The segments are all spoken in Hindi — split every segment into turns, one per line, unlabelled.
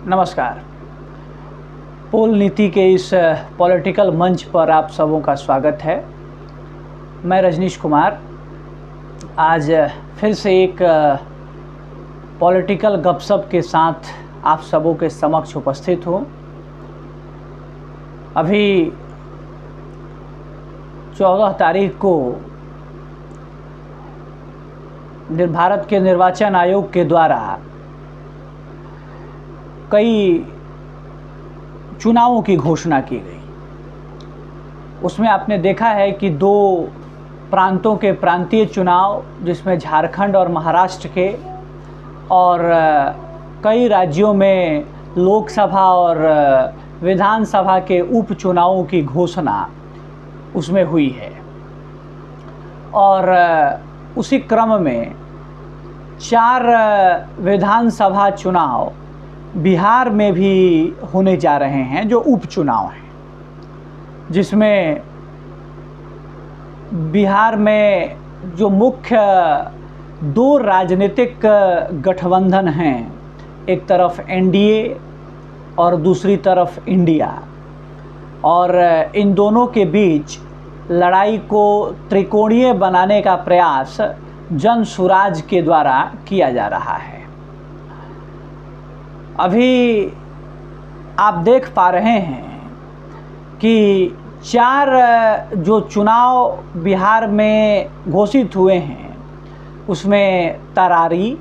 नमस्कार। पोल नीति के इस पॉलिटिकल मंच पर आप सबों का स्वागत है। मैं रजनीश कुमार आज फिर से एक पॉलिटिकल गपशप के साथ आप सबों के समक्ष उपस्थित हूँ। अभी 14 तारीख को भारत के निर्वाचन आयोग के द्वारा कई चुनावों की घोषणा की गई। उसमें आपने देखा है कि दो प्रांतों के प्रांतीय चुनाव, जिसमें झारखंड और महाराष्ट्र के, और कई राज्यों में लोकसभा और विधानसभा के उपचुनावों की घोषणा उसमें हुई है। और उसी क्रम में 4 विधानसभा चुनाव बिहार में भी होने जा रहे हैं, जो उपचुनाव हैं, जिसमें बिहार में जो मुख्य 2 राजनीतिक गठबंधन हैं, एक तरफ एनडीए और दूसरी तरफ इंडिया, और इन दोनों के बीच लड़ाई को त्रिकोणीय बनाने का प्रयास जन सुराज के द्वारा किया जा रहा है। अभी आप देख पा रहे हैं कि 4 जो चुनाव बिहार में घोषित हुए हैं, उसमें तरारी,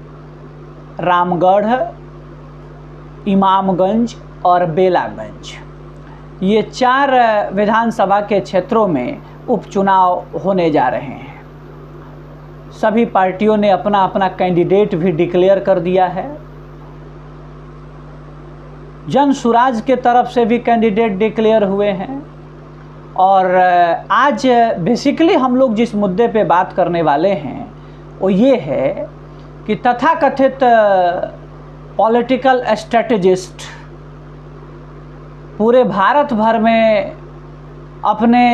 रामगढ़, इमामगंज और बेलागंज, ये 4 विधानसभा के क्षेत्रों में उपचुनाव होने जा रहे हैं। सभी पार्टियों ने अपना अपना कैंडिडेट भी डिक्लेयर कर दिया है। जन सुराज के तरफ से भी कैंडिडेट डिक्लेयर हुए हैं। और आज बेसिकली हम लोग जिस मुद्दे पे बात करने वाले हैं वो ये है कि तथाकथित पॉलिटिकल स्ट्रेटेजिस्ट पूरे भारत भर में अपने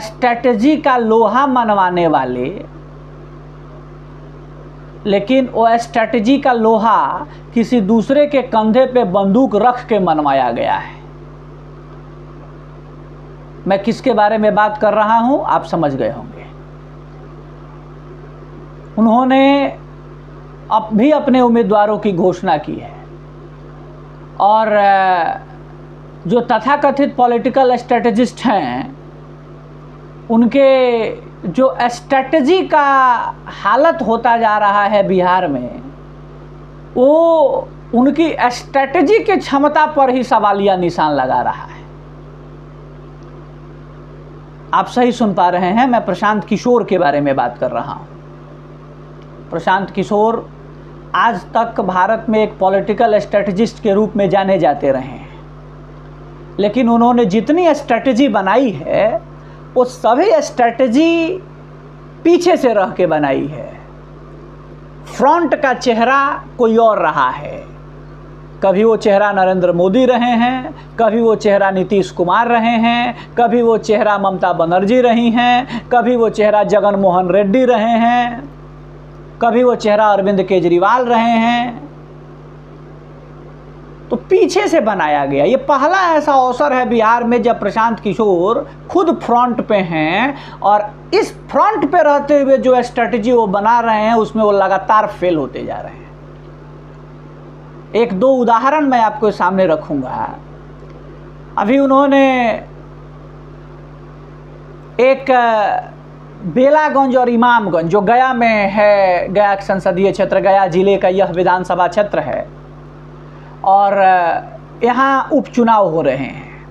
स्ट्रेटजी का लोहा मनवाने वाले, लेकिन वो स्ट्रेटजी का लोहा किसी दूसरे के कंधे पे बंदूक रख के मनवाया गया है। मैं किसके बारे में बात कर रहा हूं, आप समझ गए होंगे। उन्होंने अब भी अपने उम्मीदवारों की घोषणा की है, और जो तथाकथित पॉलिटिकल स्ट्रेटेजिस्ट हैं, उनके जो स्ट्रेटजी का हालत होता जा रहा है बिहार में, वो उनकी स्ट्रेटजी के क्षमता पर ही सवालिया निशान लगा रहा है। आप सही सुन पा रहे हैं, मैं प्रशांत किशोर के बारे में बात कर रहा हूं। प्रशांत किशोर आज तक भारत में एक पॉलिटिकल स्ट्रेटजिस्ट के रूप में जाने जाते रहे हैं, लेकिन उन्होंने जितनी स्ट्रेटजी बनाई है वो सभी स्ट्रेटजी पीछे से रह के बनाई है। फ्रंट का चेहरा कोई और रहा है। कभी वो चेहरा नरेंद्र मोदी रहे हैं, कभी वो चेहरा नीतीश कुमार रहे हैं, कभी वो चेहरा ममता बनर्जी रही हैं, कभी वो चेहरा जगन मोहन रेड्डी रहे हैं, कभी वो चेहरा अरविंद केजरीवाल रहे हैं। तो पीछे से बनाया गया। ये पहला ऐसा अवसर है बिहार में जब प्रशांत किशोर खुद फ्रंट पे हैं, और इस फ्रंट पे रहते हुए जो स्ट्रेटजी वो बना रहे हैं उसमें वो लगातार फेल होते जा रहे हैं। 1-2 उदाहरण मैं आपको सामने रखूंगा। अभी उन्होंने एक बेलागंज और इमामगंज, जो गया में है, गया संसदीय क्षेत्र, गया जिले का यह विधानसभा क्षेत्र है, और यहाँ उपचुनाव हो रहे हैं।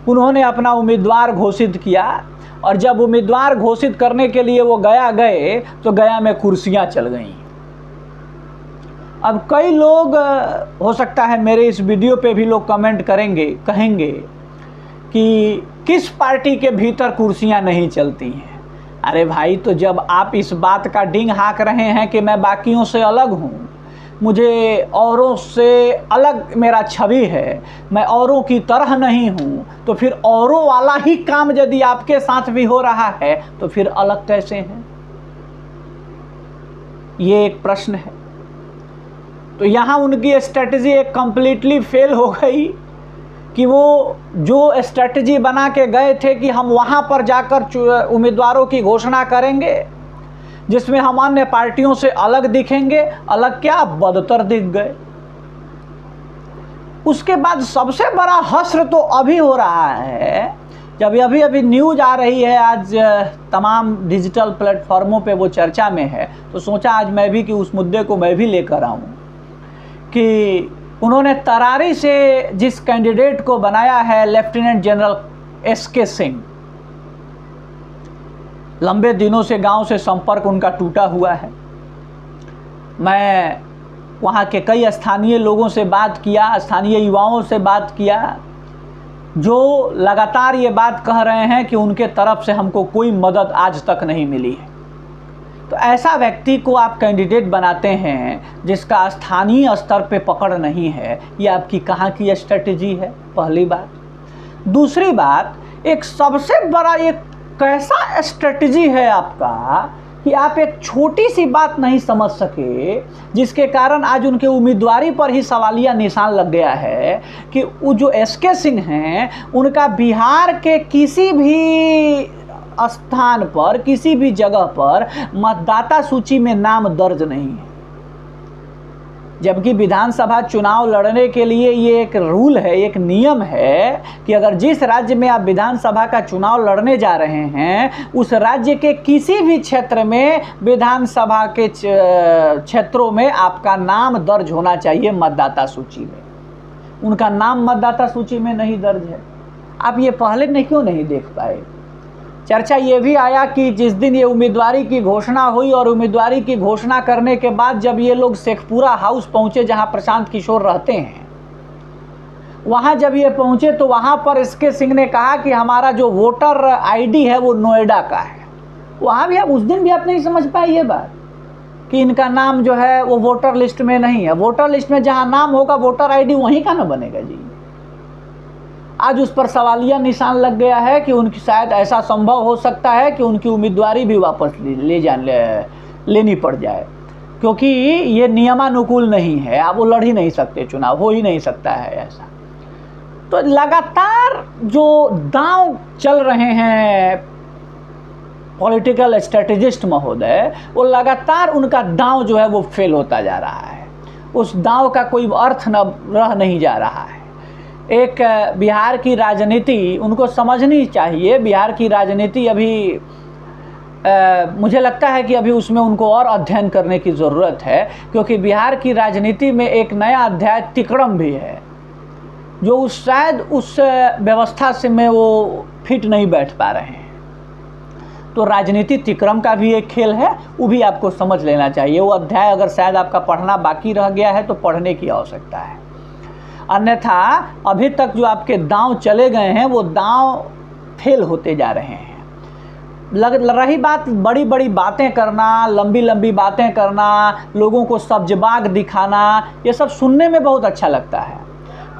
उन्होंने अपना उम्मीदवार घोषित किया, और जब उम्मीदवार घोषित करने के लिए वो गया गए तो गया में कुर्सियाँ चल गईं। अब कई लोग, हो सकता है मेरे इस वीडियो पे भी लोग कमेंट करेंगे, कहेंगे कि किस पार्टी के भीतर कुर्सियाँ नहीं चलती हैं। अरे भाई, तो जब आप इस बात का डिंग हाँक रहे हैं कि मैं बाकियों से अलग हूँ, मुझे औरों से अलग मेरा छवि है, मैं औरों की तरह नहीं हूँ, तो फिर औरों वाला ही काम यदि आपके साथ भी हो रहा है तो फिर अलग कैसे हैं? ये एक प्रश्न है। तो यहाँ उनकी स्ट्रेटजी एक कम्प्लीटली फेल हो गई कि वो जो स्ट्रेटजी बना के गए थे कि हम वहाँ पर जाकर उम्मीदवारों की घोषणा करेंगे जिसमें हम अन्य पार्टियों से अलग दिखेंगे, अलग क्या बदतर दिख गए। उसके बाद सबसे बड़ा हश्र तो अभी हो रहा है जब अभी न्यूज़ आ रही है, आज तमाम डिजिटल प्लेटफॉर्मों पे वो चर्चा में है, तो सोचा आज मैं भी कि उस मुद्दे को मैं भी लेकर आऊँ कि उन्होंने तरारी से जिस कैंडिडेट को बनाया है लेफ्टिनेंट जनरल एसके सिंह, लंबे दिनों से गांव से संपर्क उनका टूटा हुआ है। मैं वहाँ के कई स्थानीय लोगों से बात किया, स्थानीय युवाओं से बात किया, जो लगातार ये बात कह रहे हैं कि उनके तरफ से हमको कोई मदद आज तक नहीं मिली है। तो ऐसा व्यक्ति को आप कैंडिडेट बनाते हैं जिसका स्थानीय स्तर पे पकड़ नहीं है, ये आपकी कहाँ की स्ट्रेटजी है? पहली बात। दूसरी बात, एक सबसे बड़ा एक कैसा स्ट्रेटजी है आपका कि आप एक छोटी सी बात नहीं समझ सके, जिसके कारण आज उनके उम्मीदवारी पर ही सवालिया निशान लग गया है कि वो जो एसके सिंह हैं उनका बिहार के किसी भी स्थान पर, किसी भी जगह पर मतदाता सूची में नाम दर्ज नहीं है। जबकि विधानसभा चुनाव लड़ने के लिए ये एक रूल है, एक नियम है कि अगर जिस राज्य में आप विधानसभा का चुनाव लड़ने जा रहे हैं उस राज्य के किसी भी क्षेत्र में विधानसभा के क्षेत्रों में आपका नाम दर्ज होना चाहिए मतदाता सूची में। उनका नाम मतदाता सूची में नहीं दर्ज है। आप ये पहले क्यों नहीं देख पाए? चर्चा ये भी आया कि जिस दिन ये उम्मीदवारी की घोषणा हुई और उम्मीदवारी की घोषणा करने के बाद जब ये लोग शेखपुरा हाउस पहुंचे जहां प्रशांत किशोर रहते हैं, वहां जब ये पहुंचे तो वहां पर एसके सिंह ने कहा कि हमारा जो वोटर आईडी है वो नोएडा का है। वहां भी आप उस दिन भी आप नहीं समझ पाए ये बात कि इनका नाम जो है वो वोटर लिस्ट में नहीं है। वोटर लिस्ट में जहाँ नाम होगा वोटर आईडी वहीं का ना बनेगा जी। आज उस पर सवालिया निशान लग गया है कि उनकी शायद ऐसा संभव हो सकता है कि उनकी उम्मीदवारी भी वापस लेनी पड़ जाए, क्योंकि ये नियमानुकूल नहीं है। आप वो लड़ ही नहीं सकते, चुनाव हो ही नहीं सकता है ऐसा। तो लगातार जो दांव चल रहे हैं पॉलिटिकल स्ट्रेटेजिस्ट महोदय, वो लगातार उनका दांव जो है वो फेल होता जा रहा है। उस दांव का कोई अर्थ न रह नहीं जा रहा है। एक बिहार की राजनीति उनको समझनी चाहिए। बिहार की राजनीति अभी मुझे लगता है कि अभी उसमें उनको और अध्ययन करने की ज़रूरत है, क्योंकि बिहार की राजनीति में एक नया अध्याय तिक्रम भी है, जो शायद उस व्यवस्था से में वो फिट नहीं बैठ पा रहे हैं। तो राजनीति तिक्रम का भी एक खेल है, वो भी आपको समझ लेना चाहिए। वो अध्याय अगर शायद आपका पढ़ना बाकी रह गया है तो पढ़ने की आवश्यकता है। अन्यथा अभी तक जो आपके दांव चले गए हैं वो दांव फेल होते जा रहे हैं। रही बात बड़ी बड़ी बातें करना, लंबी लंबी बातें करना, लोगों को सब्जबाग दिखाना, ये सब सुनने में बहुत अच्छा लगता है।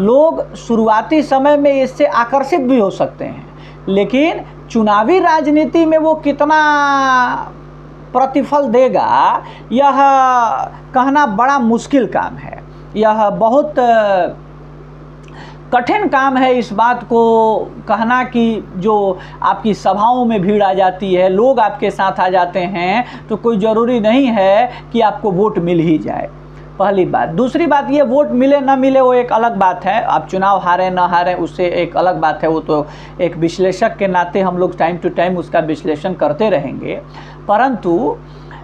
लोग शुरुआती समय में इससे आकर्षित भी हो सकते हैं, लेकिन चुनावी राजनीति में वो कितना प्रतिफल देगा यह कहना बड़ा मुश्किल काम है। यह बहुत कठिन काम है इस बात को कहना कि जो आपकी सभाओं में भीड़ आ जाती है, लोग आपके साथ आ जाते हैं, तो कोई ज़रूरी नहीं है कि आपको वोट मिल ही जाए। पहली बात। दूसरी बात, ये वोट मिले ना मिले वो एक अलग बात है। आप चुनाव हारें ना हारें उससे एक अलग बात है। वो तो एक विश्लेषक के नाते हम लोग टाइम टू टाइम उसका विश्लेषण करते रहेंगे। परंतु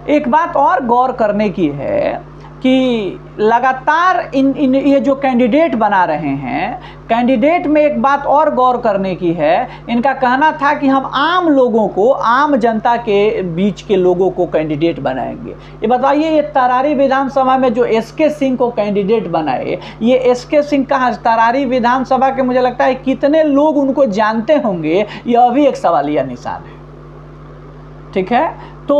एक बात और गौर करने की है कि लगातार इन ये जो कैंडिडेट बना रहे हैं, कैंडिडेट में एक बात और गौर करने की है। इनका कहना था कि हम आम लोगों को, आम जनता के बीच के लोगों को कैंडिडेट बनाएंगे। ये बताइए, ये तरारी विधानसभा में जो एसके सिंह को कैंडिडेट बनाए, ये एसके सिंह कहाँ, तरारी विधानसभा के मुझे लगता है कितने लोग उनको जानते होंगे, यह भी एक सवालिया निशान है। ठीक है, तो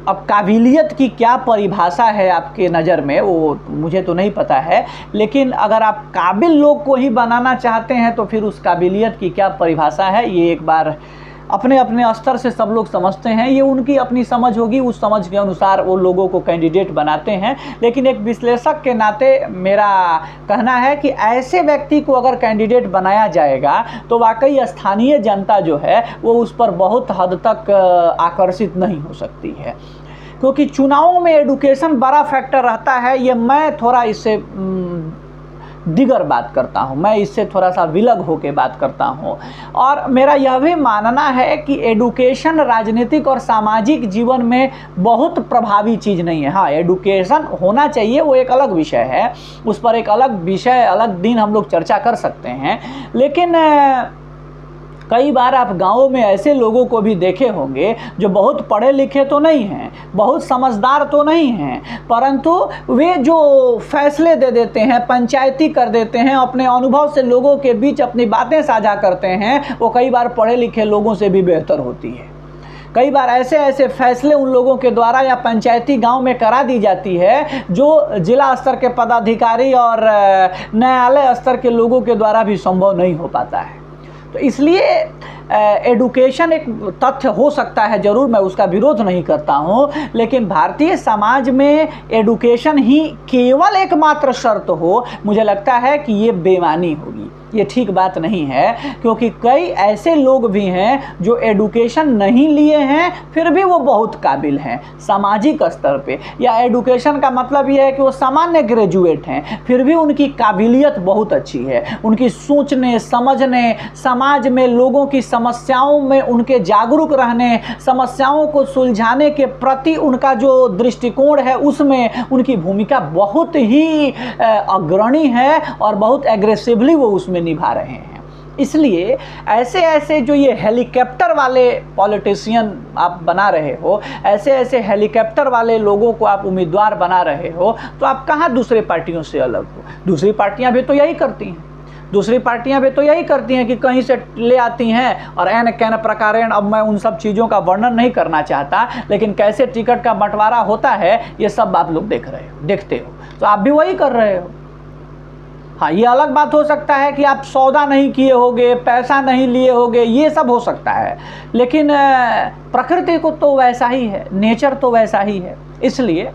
अब काबिलियत की क्या परिभाषा है आपके नज़र में, वो मुझे तो नहीं पता है, लेकिन अगर आप काबिल लोग को ही बनाना चाहते हैं तो फिर उस काबिलियत की क्या परिभाषा है, ये एक बार अपने अपने स्तर से सब लोग समझते हैं, ये उनकी अपनी समझ होगी, उस समझ के अनुसार वो लोगों को कैंडिडेट बनाते हैं। लेकिन एक विश्लेषक के नाते मेरा कहना है कि ऐसे व्यक्ति को अगर कैंडिडेट बनाया जाएगा तो वाकई स्थानीय जनता जो है वो उस पर बहुत हद तक आकर्षित नहीं हो सकती है, क्योंकि चुनावों में एडुकेशन बड़ा फैक्टर रहता है। ये मैं थोड़ा इससे दिगर बात करता हूँ, मैं इससे थोड़ा सा विलग होकर बात करता हूँ। और मेरा यह भी मानना है कि एडुकेशन राजनीतिक और सामाजिक जीवन में बहुत प्रभावी चीज़ नहीं है। हाँ, एडुकेशन होना चाहिए, वो एक अलग विषय है, उस पर एक अलग विषय, अलग दिन हम लोग चर्चा कर सकते हैं। लेकिन कई बार आप गाँवों में ऐसे लोगों को भी देखे होंगे जो बहुत पढ़े लिखे तो नहीं हैं, बहुत समझदार तो नहीं हैं, परंतु वे जो फैसले दे देते हैं, पंचायती कर देते हैं, अपने अनुभव से लोगों के बीच अपनी बातें साझा करते हैं, वो कई बार पढ़े लिखे लोगों से भी बेहतर होती है। कई बार ऐसे ऐसे फैसले उन लोगों के द्वारा या पंचायती गांव में करा दी जाती है जो जिला स्तर के पदाधिकारी और न्यायालय स्तर के लोगों के द्वारा भी संभव नहीं हो पाता है। तो इसलिए एडुकेशन एक तथ्य हो सकता है ज़रूर, मैं उसका विरोध नहीं करता हूँ, लेकिन भारतीय समाज में एडुकेशन ही केवल एकमात्र शर्त हो, मुझे लगता है कि ये बेईमानी होगी, ये ठीक बात नहीं है। क्योंकि कई ऐसे लोग भी हैं जो एडुकेशन नहीं लिए हैं फिर भी वो बहुत काबिल हैं सामाजिक स्तर पे, या एडुकेशन का मतलब ये है कि वो सामान्य ग्रेजुएट हैं फिर भी उनकी काबिलियत बहुत अच्छी है, उनकी सोचने समझने, समाज में लोगों की समस्याओं में उनके जागरूक रहने, समस्याओं को सुलझाने के प्रति उनका जो दृष्टिकोण है उसमें उनकी भूमिका बहुत ही अग्रणी है और बहुत एग्रेसिवली वो उसमें निभा रहे हैं। इसलिए ऐसे ऐसे जो ये हेलीकॉप्टर वाले पॉलिटिशियन आप बना रहे हो, ऐसे ऐसे हेलीकॉप्टर वाले लोगों को आप उम्मीदवार बना रहे हो, तो आप कहाँ दूसरे पार्टियों से अलग हो? दूसरी पार्टियां भी तो यही करती हैं, दूसरी पार्टियां भी तो यही करती हैं कि कहीं से ले आती हैं और एन कैन प्रकारेण। अब मैं उन सब चीज़ों का वर्णन नहीं करना चाहता, लेकिन कैसे टिकट का बंटवारा होता है ये सब आप लोग देख रहे हो, देखते हो, तो आप भी वही कर रहे हो। हाँ, ये अलग बात हो सकता है कि आप सौदा नहीं किए होगे, पैसा नहीं लिए होगे, ये सब हो सकता है, लेकिन प्रकृति को तो वैसा ही है, नेचर तो वैसा ही है। इसलिए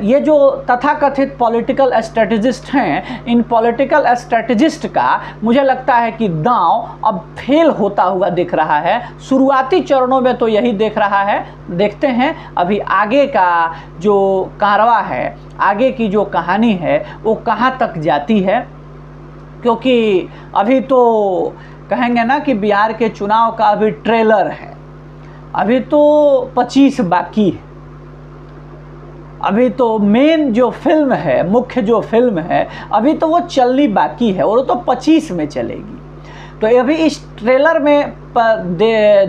ये जो तथाकथित पॉलिटिकल स्ट्रेटजिस्ट हैं, इन पॉलिटिकल स्ट्रेटजिस्ट का मुझे लगता है कि दांव अब फेल होता हुआ दिख रहा है। शुरुआती चरणों में तो यही देख रहा है, देखते हैं अभी आगे का जो कारवां है, आगे की जो कहानी है वो कहाँ तक जाती है। क्योंकि अभी तो कहेंगे ना कि बिहार के चुनाव का अभी ट्रेलर है, अभी तो 25 बाकी है, अभी तो मेन जो फिल्म है, मुख्य जो फिल्म है, अभी तो वो चलनी बाकी है और वो तो 25 में चलेगी। तो अभी इस ट्रेलर में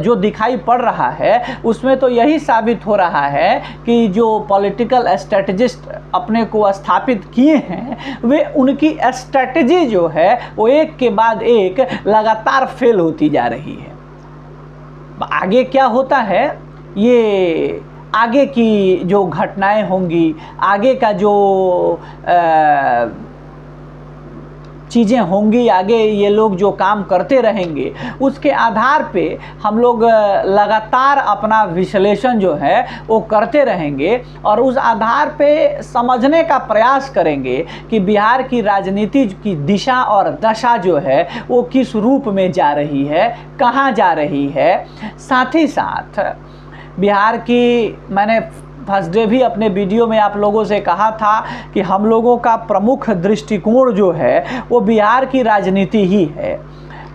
जो दिखाई पड़ रहा है उसमें तो यही साबित हो रहा है कि जो पॉलिटिकल स्ट्रेटजिस्ट अपने को स्थापित किए हैं वे उनकी स्ट्रेटजी जो है वो एक के बाद एक लगातार फेल होती जा रही है। आगे क्या होता है, ये आगे की जो घटनाएं होंगी, आगे का जो चीज़ें होंगी, आगे ये लोग जो काम करते रहेंगे उसके आधार पे हम लोग लगातार अपना विश्लेषण जो है वो करते रहेंगे और उस आधार पे समझने का प्रयास करेंगे कि बिहार की राजनीति की दिशा और दशा जो है वो किस रूप में जा रही है, कहाँ जा रही है। साथ ही साथ बिहार की, मैंने फर्स्ट डे भी अपने वीडियो में आप लोगों से कहा था कि हम लोगों का प्रमुख दृष्टिकोण जो है वो बिहार की राजनीति ही है।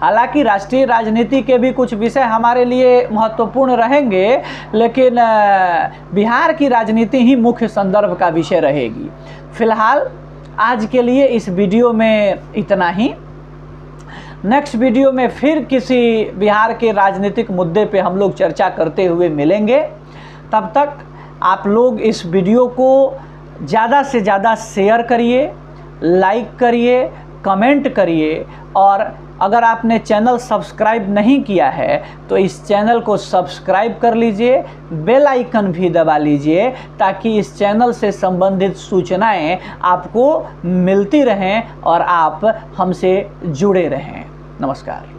हालांकि राष्ट्रीय राजनीति के भी कुछ विषय हमारे लिए महत्वपूर्ण रहेंगे, लेकिन बिहार की राजनीति ही मुख्य संदर्भ का विषय रहेगी। फिलहाल आज के लिए इस वीडियो में इतना ही। नेक्स्ट वीडियो में फिर किसी बिहार के राजनीतिक मुद्दे पे हम लोग चर्चा करते हुए मिलेंगे। तब तक आप लोग इस वीडियो को ज़्यादा से ज़्यादा शेयर करिए, लाइक करिए, कमेंट करिए और अगर आपने चैनल सब्सक्राइब नहीं किया है तो इस चैनल को सब्सक्राइब कर लीजिए, बेल आइकन भी दबा लीजिए ताकि इस चैनल से संबंधित सूचनाएं आपको मिलती रहें और आप हमसे जुड़े रहें। नमस्कार।